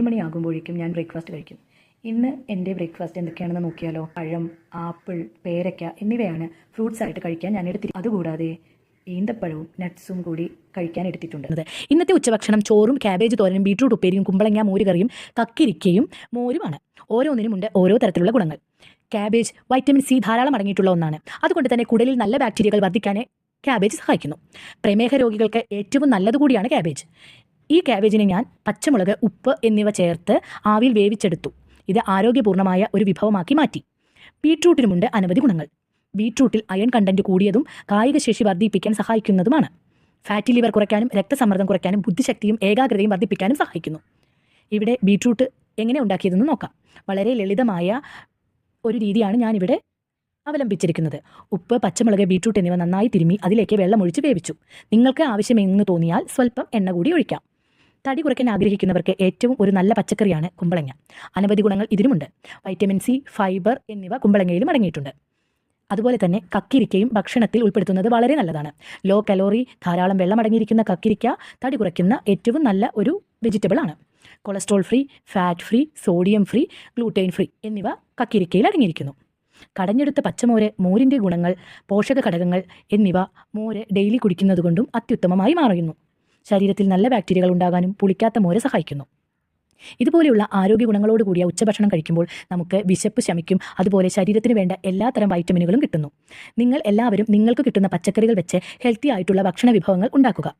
മണിയാകുമ്പോഴേക്കും ഞാൻ ബ്രേക്ക്ഫാസ്റ്റ് കഴിക്കും. ഇന്ന് എൻ്റെ ബ്രേക്ക്ഫാസ്റ്റ് എന്തൊക്കെയാണെന്ന് നോക്കിയാലോ. പഴം, ആപ്പിൾ, പേരയ്ക്ക എന്നിവയാണ് ഫ്രൂട്ട്സ് ആയിട്ട് കഴിക്കാൻ ഞാൻ എടുത്തിരിക്കുന്നത്. അതുകൂടാതെ ഈന്തപ്പഴവും നട്ട്സും കൂടി കഴിക്കാൻ എടുത്തിട്ടുണ്ട്. ഇന്നത്തെ ഉച്ചഭക്ഷണം ചോറും ക്യാബേജ് തോരനും ബീട്രൂട്ട് ഉപ്പേരിയും കുമ്പളങ്ങ മോരുകറിയും കക്കിരിക്കയും മോരുമാണ്. ഓരോന്നിനുമുണ്ട് ഓരോ തരത്തിലുള്ള ഗുണങ്ങൾ. ക്യാബേജ് വൈറ്റമിൻ സി ധാരാളം അടങ്ങിയിട്ടുള്ള ഒന്നാണ്. അതുകൊണ്ട് തന്നെ കുടലിൽ നല്ല ബാക്ടീരിയകൾ വർദ്ധിക്കാൻ ക്യാബേജ് സഹായിക്കുന്നു. പ്രമേഹ രോഗികൾക്ക് ഏറ്റവും നല്ലതുകൂടിയാണ് ക്യാബേജ്. ഈ ക്യാബേജിനെ ഞാൻ പച്ചമുളക്, ഉപ്പ് എന്നിവ ചേർത്ത് ആവിയിൽ വേവിച്ചെടുത്തു. ഇത് ആരോഗ്യപൂർണ്ണമായ ഒരു വിഭവമാക്കി മാറ്റി. ബീട്രൂട്ടിനുമുണ്ട് അനവധി ഗുണങ്ങൾ. ബീട്രൂട്ടിൽ അയൺ കണ്ടന്റ് കൂടിയതും കായികശേഷി വർദ്ധിപ്പിക്കാൻ സഹായിക്കുന്നതുമാണ്. ഫാറ്റി ലിവർ കുറയ്ക്കാനും രക്തസമ്മർദ്ദം കുറയ്ക്കാനും ബുദ്ധിശക്തിയും ഏകാഗ്രതയും വർദ്ധിപ്പിക്കാനും സഹായിക്കുന്നു. ഇവിടെ ബീട്രൂട്ട് എങ്ങനെ ഉണ്ടാക്കിയതെന്ന് നോക്കാം. വളരെ ലളിതമായ ഒരു രീതിയാണ് ഞാനിവിടെ അവലംബിച്ചിരിക്കുന്നത്. ഉപ്പ്, പച്ചമുളക്, ബീട്രൂട്ട് എന്നിവ നന്നായി തിരുമ്മി അതിലേക്ക് വെള്ളമൊഴിച്ച് വേവിച്ചു. നിങ്ങൾക്ക് ആവശ്യമെന്ന് തോന്നിയാൽ സ്വല്പം എണ്ണ കൂടി ഒഴിക്കാം. തടി കുറയ്ക്കാൻ ആഗ്രഹിക്കുന്നവർക്ക് ഏറ്റവും ഒരു നല്ല പച്ചക്കറിയാണ് കുമ്പളങ്ങ. അനവധി ഗുണങ്ങൾ ഇതിനുമുണ്ട്. വൈറ്റമിൻ സി, ഫൈബർ എന്നിവ കുമ്പളങ്ങയിലും അടങ്ങിയിട്ടുണ്ട്. അതുപോലെ തന്നെ കക്കിരിക്കയും ഭക്ഷണത്തിൽ ഉൾപ്പെടുത്തുന്നത് വളരെ നല്ലതാണ്. ലോ കലോറി, ധാരാളം വെള്ളം അടങ്ങിയിരിക്കുന്ന കക്കിരിക്ക തടി കുറയ്ക്കുന്ന ഏറ്റവും നല്ല ഒരു വെജിറ്റബിൾ ആണ്. Cholesterol free, fat free, sodium free, gluten free എന്നിവ കക്കിരിക്കയിൽ അടങ്ങിയിരിക്കുന്നു. കടഞ്ഞെടുത്ത പച്ചമോര്, മോരിൻ്റെ ഗുണങ്ങൾ, പോഷക ഘടകങ്ങൾ എന്നിവ മോര് ഡെയിലി കുടിക്കുന്നത് കൊണ്ടും അത്യുത്തമമായി മാറുന്നു. ശരീരത്തിൽ നല്ല ബാക്ടീരിയകൾ ഉണ്ടാകാനും പുളിക്കാത്ത മോര് സഹായിക്കുന്നു. ഇതുപോലെയുള്ള ആരോഗ്യ ഗുണങ്ങളോട് കൂടിയ ഉച്ചഭക്ഷണം കഴിക്കുമ്പോൾ നമുക്ക് വിശപ്പ് ശമിക്കും. അതുപോലെ ശരീരത്തിന് വേണ്ട എല്ലാത്തരം വൈറ്റമിനുകളും കിട്ടുന്നു. നിങ്ങൾ എല്ലാവരും നിങ്ങൾക്ക് കിട്ടുന്ന പച്ചക്കറികൾ വെച്ച് ഹെൽത്തി ആയിട്ടുള്ള ഭക്ഷണ വിഭവങ്ങൾ ഉണ്ടാക്കുക.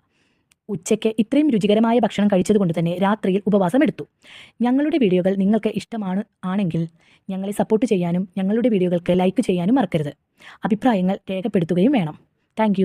ഉച്ചയ്ക്ക് ഇത്രയും രുചികരമായ ഭക്ഷണം കഴിച്ചതുകൊണ്ട് തന്നെ രാത്രിയിൽ ഉപവാസം എടുത്തു. ഞങ്ങളുടെ വീഡിയോകൾ നിങ്ങൾക്ക് ആണെങ്കിൽ ഞങ്ങളെ സപ്പോർട്ട് ചെയ്യാനും ഞങ്ങളുടെ വീഡിയോകൾക്ക് ലൈക്ക് ചെയ്യാനും മറക്കരുത്. അഭിപ്രായങ്ങൾ രേഖപ്പെടുത്തുകയും വേണം. താങ്ക്